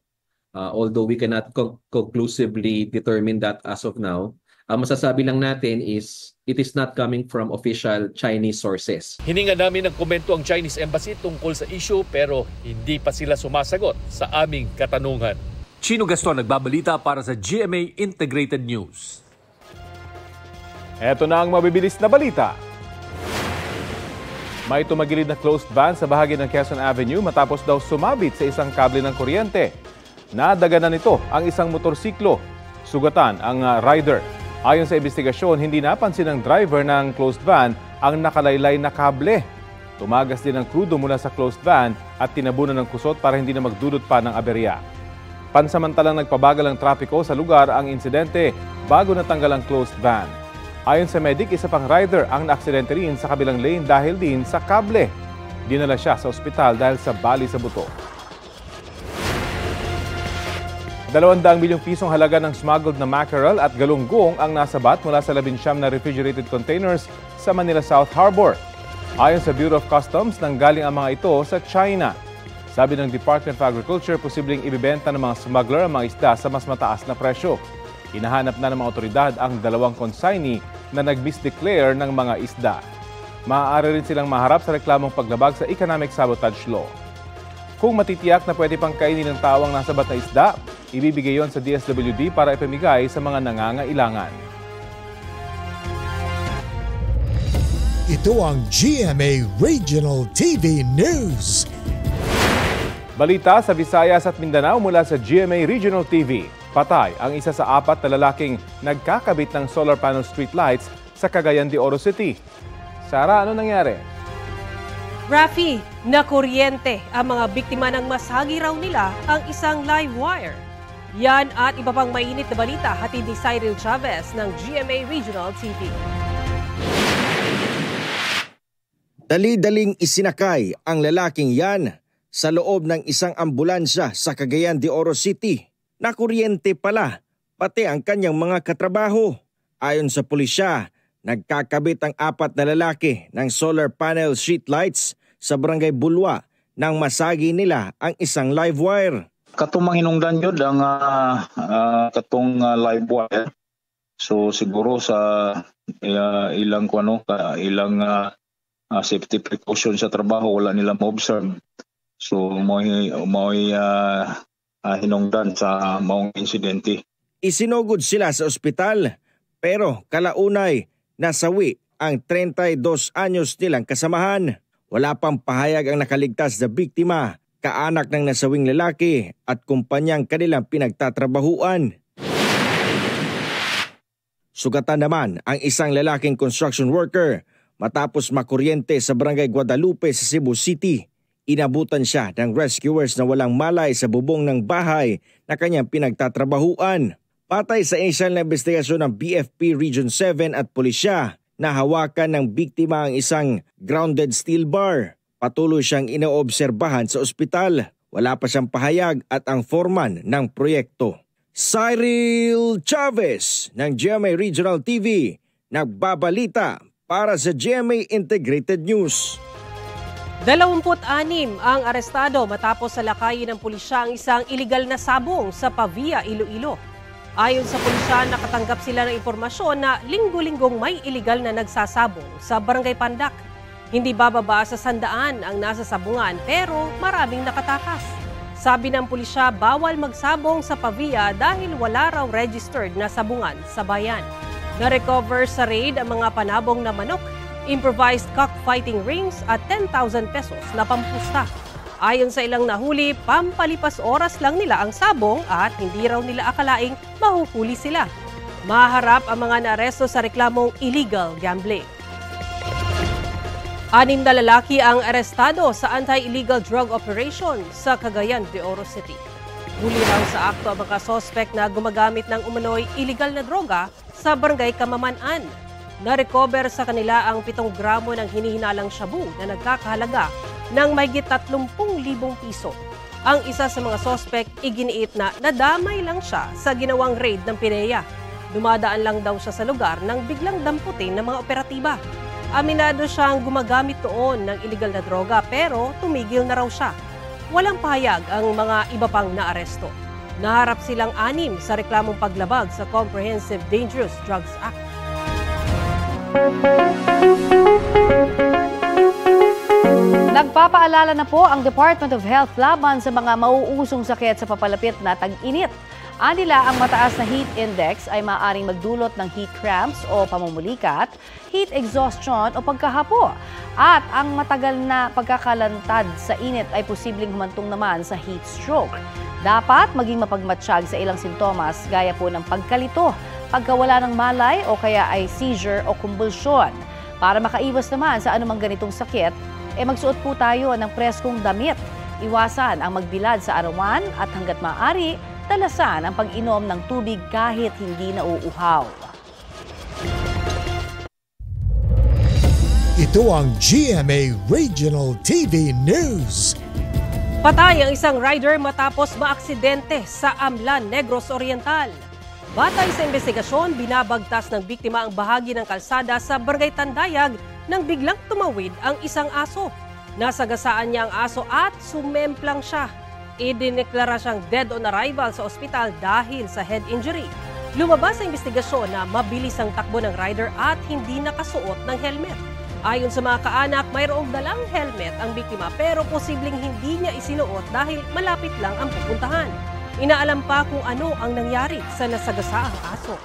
[SPEAKER 13] although we cannot conclusively determine that as of now. Ang masasabi lang natin is it is not coming from official Chinese sources.
[SPEAKER 10] Hininga namin ng komento ang Chinese Embassy tungkol sa issue pero hindi pa sila sumasagot sa aming katanungan.
[SPEAKER 15] Chino Gaston nagbabalita para sa GMA Integrated News.
[SPEAKER 2] Ito na ang mabibilis na balita. May tumagilid na closed van sa bahagi ng Quezon Avenue matapos daw sumabit sa isang kable ng kuryente. Nadaganan nito ang isang motorsiklo. Sugatan ang rider. Ayon sa investigasyon, hindi napansin ng driver ng closed van ang nakalaylay na kable. Tumagas din ang krudo mula sa closed van at tinabunan ng kusot para hindi na magdulot pa ng aberya. Pansamantalang nagpabagal ang trapiko sa lugar ang insidente bago natanggal ang closed van. Ayon sa medic, isa pang rider ang naaksidente rin sa kabilang lane dahil din sa kable. Dinala siya sa ospital dahil sa bali sa buto. 200 milyong pisong halaga ng smuggled na mackerel at galunggong ang nasabat mula sa 19 na refrigerated containers sa Manila South Harbor. Ayon sa Bureau of Customs, nanggaling ang mga ito sa China. Sabi ng Department of Agriculture, posibleng ibibenta ng mga smuggler ang mga isda sa mas mataas na presyo. Hinahanap na ng mga otoridad ang 2 consignee na nag-misdeclare ng mga isda. Maaari rin silang maharap sa reklamong paglabag sa Economic Sabotage Law. Kung matitiyak na pwede pang kainin ng tao ang nasabat na isda, ibibigay yon sa DSWD para ipamigay sa mga nangangailangan.
[SPEAKER 9] Ito ang GMA Regional TV News.
[SPEAKER 2] Balita sa Visayas at Mindanao mula sa GMA Regional TV. Patay ang isa sa 4 na lalaking nagkakabit ng solar panel streetlights sa Cagayan de Oro City. Sara, ano nangyari?
[SPEAKER 23] Rafi, nakuryente ang mga biktima ng masagi raw nila ang isang live wire. Yan at iba pang mainit na balita hatid ni Cyril Chavez ng GMA Regional TV.
[SPEAKER 11] Dali-daling isinakay ang lalaking yan sa loob ng isang ambulansya sa Cagayan de Oro City. Nakuryente pala, pati ang kanyang mga katrabaho. Ayon sa pulisya, nagkakabit ang 4 na lalaki ng solar panel streetlights sa Barangay Bulwa nang masagi nila ang isang live wire.
[SPEAKER 16] Katong manghinungdan yun ang katong live wire. So siguro sa ilang safety precaution sa trabaho wala nila ma-observe. So may hinungdan sa maong insidente.
[SPEAKER 11] Isinugod sila sa ospital pero kalaunay nasawi ang 32 anyos nilang kasamahan. Wala pang pahayag ang nakaligtas na biktima, kaanak ng nasawing lalaki at kumpanyang kanilang pinagtatrabahuan. Sugatan naman ang isang lalaking construction worker matapos makuryente sa Barangay Guadalupe sa Cebu City. Inabutan siya ng rescuers na walang malay sa bubong ng bahay na kanyang pinagtatrabahuan. Patay sa inisyal na investigasyon ng BFP Region 7 at pulisya, nahawakan ng biktima ang isang grounded steel bar. Patuloy siyang inoobserbahan sa ospital. Wala pa siyang pahayag at ang foreman ng proyekto. Cyril Chavez ng GMA Regional TV, nagbabalita para sa GMA Integrated News.
[SPEAKER 23] 26 ang arestado matapos salakayin ng pulisya ang isang iligal na sabong sa Pavia, Iloilo. Ayon sa pulisya, nakatanggap sila ng impormasyon na linggo-linggong may iligal na nagsasabong sa Barangay Pandak. Hindi bababa sa 100 ang nasa sabungan pero maraming nakatakas. Sabi ng pulisya, bawal magsabong sa Pavia dahil wala raw registered na sabungan sa bayan. Na-recover sa raid ang mga panabong na manok, improvised cockfighting rings at 10,000 pesos na pampusta. Ayon sa ilang nahuli, pampalipas oras lang nila ang sabong at hindi raw nila akalaing mahuhuli sila. Maharap ang mga naaresto sa reklamong illegal gambling. 6 na lalaki ang arestado sa anti-illegal drug operation sa Cagayan de Oro City. Huli raw sa akto ang mga sospek na gumagamit ng umano'y illegal na droga sa Barangay Kamamanan. Na-recover sa kanila ang 7 gramo ng hinihinalang shabu na nagkakahalaga ng mahigit 30,000 piso. Ang isa sa mga sospek iginiit na nadamay lang siya sa ginawang raid ng PIDEA. Dumadaan lang daw siya sa lugar nang biglang damputin ng mga operatiba. Aminado siyang gumagamit noon ng illegal na droga pero tumigil na raw siya. Walang pahayag ang mga iba pang naaresto. Naharap silang 6 sa reklamong paglabag sa Comprehensive Dangerous Drugs Act.
[SPEAKER 1] Nagpapaalala na po ang Department of Health laban sa mga mauusong sakit sa papalapit na tag-init. Anila ang mataas na heat index ay maaaring magdulot ng heat cramps o pamumulikat, heat exhaustion o pagkahapo. At ang matagal na pagkakalantad sa init ay posibleng humantong naman sa heat stroke. Dapat maging mapagmatsyag sa ilang sintomas gaya po ng pagkalito, pagkawala ng malay o kaya ay seizure o kumbulsyon. Para makaiwas naman sa anumang ganitong sakit, magsuot po tayo ng preskong damit. Iwasan ang magbilad sa arawan at hanggat maaari, talasan ang pag-inom ng tubig kahit hindi nauuhaw.
[SPEAKER 9] Ito ang GMA Regional TV News.
[SPEAKER 5] Patay ang isang rider matapos maaksidente sa Amlan, Negros Oriental. Batay sa investigasyon, binabagtas ng biktima ang bahagi ng kalsada sa Barangay Tandayag nang biglang tumawid ang isang aso. Nasagasaan niya ang aso at sumemplang siya. Idineklara siyang dead on arrival sa ospital dahil sa head injury. Lumabas sa investigasyon na mabilis ang takbo ng rider at hindi nakasuot ng helmet. Ayon sa mga kaanak, mayroong dalang helmet ang biktima pero posibleng hindi niya isinuot dahil malapit lang ang pupuntahan. Inaalam pa kung ano ang nangyari sa nasagasaang aso.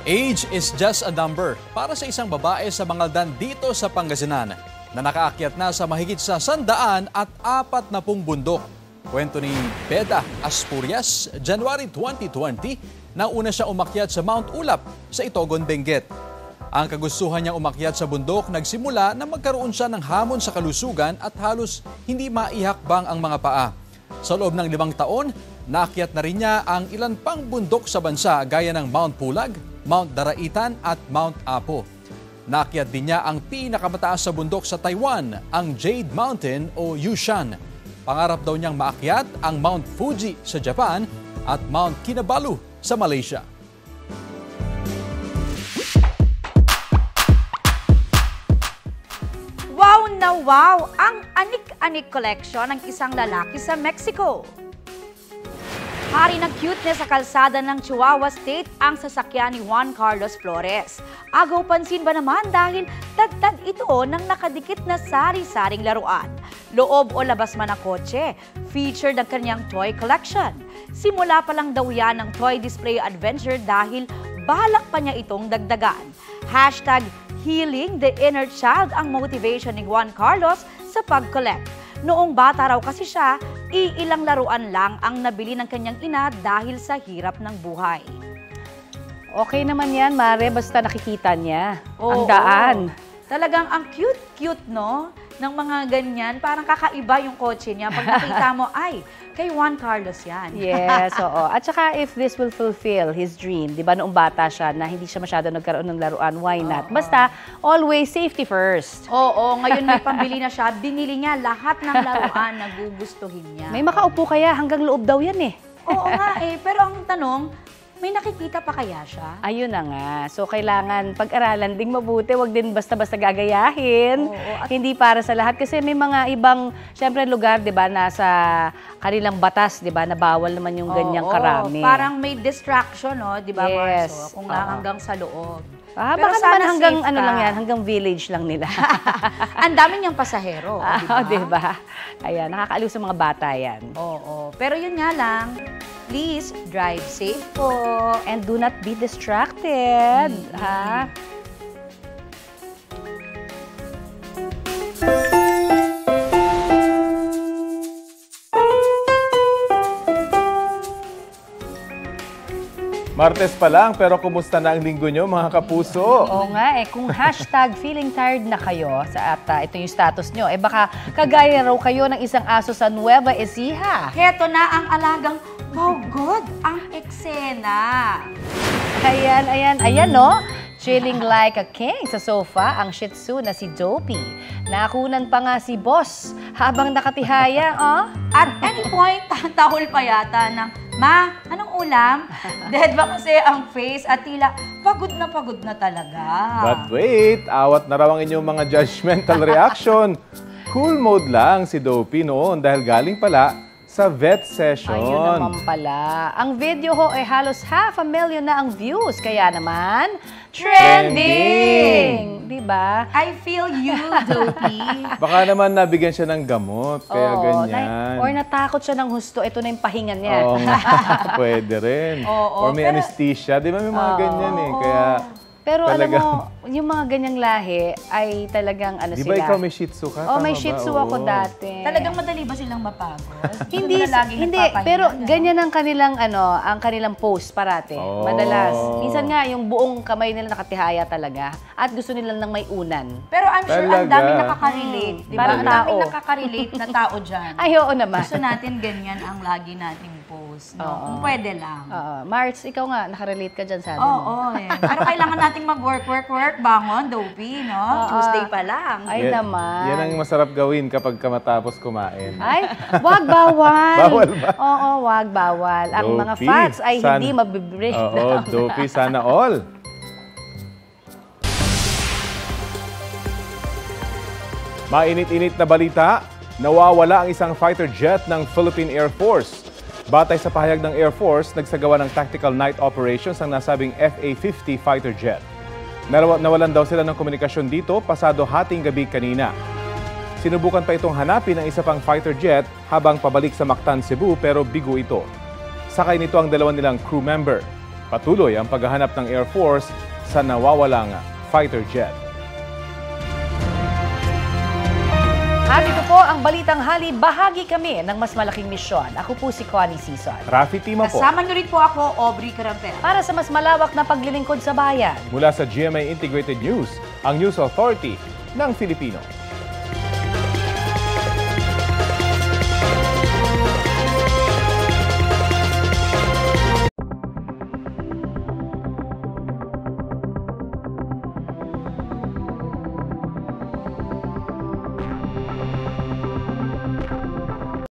[SPEAKER 14] Age is just a number para sa isang babae sa Mangaldan dito sa Pangasinan na nakaakyat na sa mahigit sa 140 bundok. Kwento ni Beda Asturias, January 2020, nang una siya umakyat sa Mount Ulap sa Itogon, Benguet. Ang kagustuhan niyang umakyat sa bundok nagsimula na magkaroon siya ng hamon sa kalusugan at halos hindi maihakbang ang mga paa. Sa loob ng 5 taon, naakyat na rin niya ang ilan pang bundok sa bansa gaya ng Mount Pulag, Mount Daraitan at Mount Apo. Naakyat din niya ang pinakamataas sa bundok sa Taiwan, ang Jade Mountain o Yushan. Pangarap daw niyang maakyat ang Mount Fuji sa Japan at Mount Kinabalu sa Malaysia.
[SPEAKER 18] Wow na wow ang anik-anik collection ng isang lalaki sa Mexico. Hari ng cuteness sa kalsada ng Chihuahua State ang sasakyan ni Juan Carlos Flores. Agaw pansin ba naman dahil dagdag ito ng nakadikit na sari-saring laruan. Loob o labas man ang kotse, featured ang kanyang toy collection. Simula pa lang daw yan ng toy display adventure dahil balak pa niya itong dagdagan. #Healing the inner child ang motivation ni Juan Carlos sa pag-collect. Noong bata raw kasi siya, iilang laruan lang ang nabili ng kanyang ina dahil sa hirap ng buhay.
[SPEAKER 1] Okay naman yan, Mare, basta nakikita niya ang daan.
[SPEAKER 18] Talagang ang cute-cute, no? Ng mga ganyan, parang kakaiba yung kotse niya. Pag nakita mo, ay, kay Juan Carlos yan.
[SPEAKER 1] Yes, oo. At saka if this will fulfill his dream, di ba noong bata siya na hindi siya masyado nagkaroon ng laruan, why not? Basta, always safety first.
[SPEAKER 18] Oo, ngayon may pambili na siya. Binili niya lahat ng laruan na gugustuhin niya.
[SPEAKER 1] May makaupo kaya, hanggang loob daw yan eh.
[SPEAKER 18] Oo nga eh, pero ang tanong, may nakikita pa kaya siya?
[SPEAKER 1] Ayun na nga. So, kailangan pag-aralan ding mabuti. Huwag din basta-basta gagayahin. Hindi para sa lahat. Kasi may mga ibang, syempre, lugar, di ba, nasa kanilang batas, di ba, na bawal naman yung ganyang karami.
[SPEAKER 18] Parang may distraction, no? Di ba,
[SPEAKER 1] Yes.
[SPEAKER 18] Marso? Kung lang hanggang sa loob.
[SPEAKER 1] Pero baka naman hanggang ano lang yan, hanggang village lang nila.
[SPEAKER 18] Ang dami niyang pasahero,
[SPEAKER 1] di ba? Ayan, nakakaaliw sa mga bata yan.
[SPEAKER 18] Oo. Pero yun nga lang, please drive safe po.
[SPEAKER 1] And do not be distracted. Ha?
[SPEAKER 2] Martes pa lang, pero kumusta na ang linggo nyo, mga kapuso?
[SPEAKER 1] Oo nga eh, kung #feeling tired na kayo at ito yung status nyo, baka kagaya raw kayo ng isang aso sa Nueva Ecija.
[SPEAKER 18] Heto na ang alagang pagod ang eksena.
[SPEAKER 1] Ayan no? Chilling like a king sa sofa ang Shih Tzu na si Dopey. Nakunan pa nga si Boss habang nakatihaya, oh.
[SPEAKER 18] At any point, tahol pa yata ng, "Ma, anong ulam?" Dead ba kasi ang face at tila pagod na talaga.
[SPEAKER 2] But wait, awat na raw ang inyong mga judgmental reaction. Cool mode lang si Dopey noon dahil galing pala sa vet session.
[SPEAKER 1] Ayun naman pala. Ang video ho ay halos 500,000 na ang views. Kaya naman, trending! Diba?
[SPEAKER 18] I feel you, Dopey.
[SPEAKER 2] Baka naman nabigyan siya ng gamot, kaya ganyan.
[SPEAKER 1] Or natakot siya ng husto, ito na yung pahinga niya.
[SPEAKER 2] Oo, pwede rin. Or may anesthesia, di ba may mga ganyan eh. Kaya
[SPEAKER 1] pero
[SPEAKER 2] talagang,
[SPEAKER 1] alam mo, yung mga ganyang lahi ay talagang ano
[SPEAKER 2] di
[SPEAKER 1] sila.
[SPEAKER 2] ba ikaw may Shih Tzu ka?
[SPEAKER 1] May Shih Tzu ako dati.
[SPEAKER 18] Talagang madali ba silang mapagod?
[SPEAKER 1] Hindi, pero ganyan ang kanilang ang kanilang post parate. Madalas. Minsan nga yung buong kamay nila nakatihaya talaga at gusto nila nang may unan.
[SPEAKER 18] Pero I'm sure ang daming nakaka-relate, di ba?
[SPEAKER 1] Parang
[SPEAKER 18] ang daming nakaka-relate na tao diyan.
[SPEAKER 1] Ay, oo naman.
[SPEAKER 18] Gusto natin ganyan ang lagi nating post. house. No? Kung pwede lang.
[SPEAKER 1] Mars, ikaw nga, nakarelate ka dyan sa atin.
[SPEAKER 18] Oo. Pero kailangan nating mag-work, bangon, Dopey, no? Tuesday pa lang.
[SPEAKER 1] Ay naman.
[SPEAKER 2] Yan ang masarap gawin kapag matapos kumain.
[SPEAKER 1] Ay, wag bawal.
[SPEAKER 2] Bawal ba?
[SPEAKER 1] Oo, wag bawal. Ang mga fats ay hindi mabibreak down.
[SPEAKER 2] Dopey, sana all. Mainit-init na balita, nawawala ang isang fighter jet ng Philippine Air Force. Batay sa pahayag ng Air Force, nagsagawa ng tactical night operations ang nasabing FA-50 fighter jet. Nawalan daw sila ng komunikasyon dito pasado hating gabi kanina. Sinubukan pa itong hanapin ng isa pang fighter jet habang pabalik sa Mactan, Cebu pero bigo ito. Sakay nito ang dalawa nilang crew member. Patuloy ang paghahanap ng Air Force sa nawawalang fighter jet.
[SPEAKER 1] At ito po ang Balitang Hali. Bahagi kami ng mas malaking misyon. Ako po si Connie Sison.
[SPEAKER 2] Rafi Tima po.
[SPEAKER 18] Kasama niyo rin po ako, Aubrey Carampel.
[SPEAKER 1] Para sa mas malawak na paglilingkod sa bayan.
[SPEAKER 2] Mula sa GMA Integrated News, ang News Authority ng Filipino.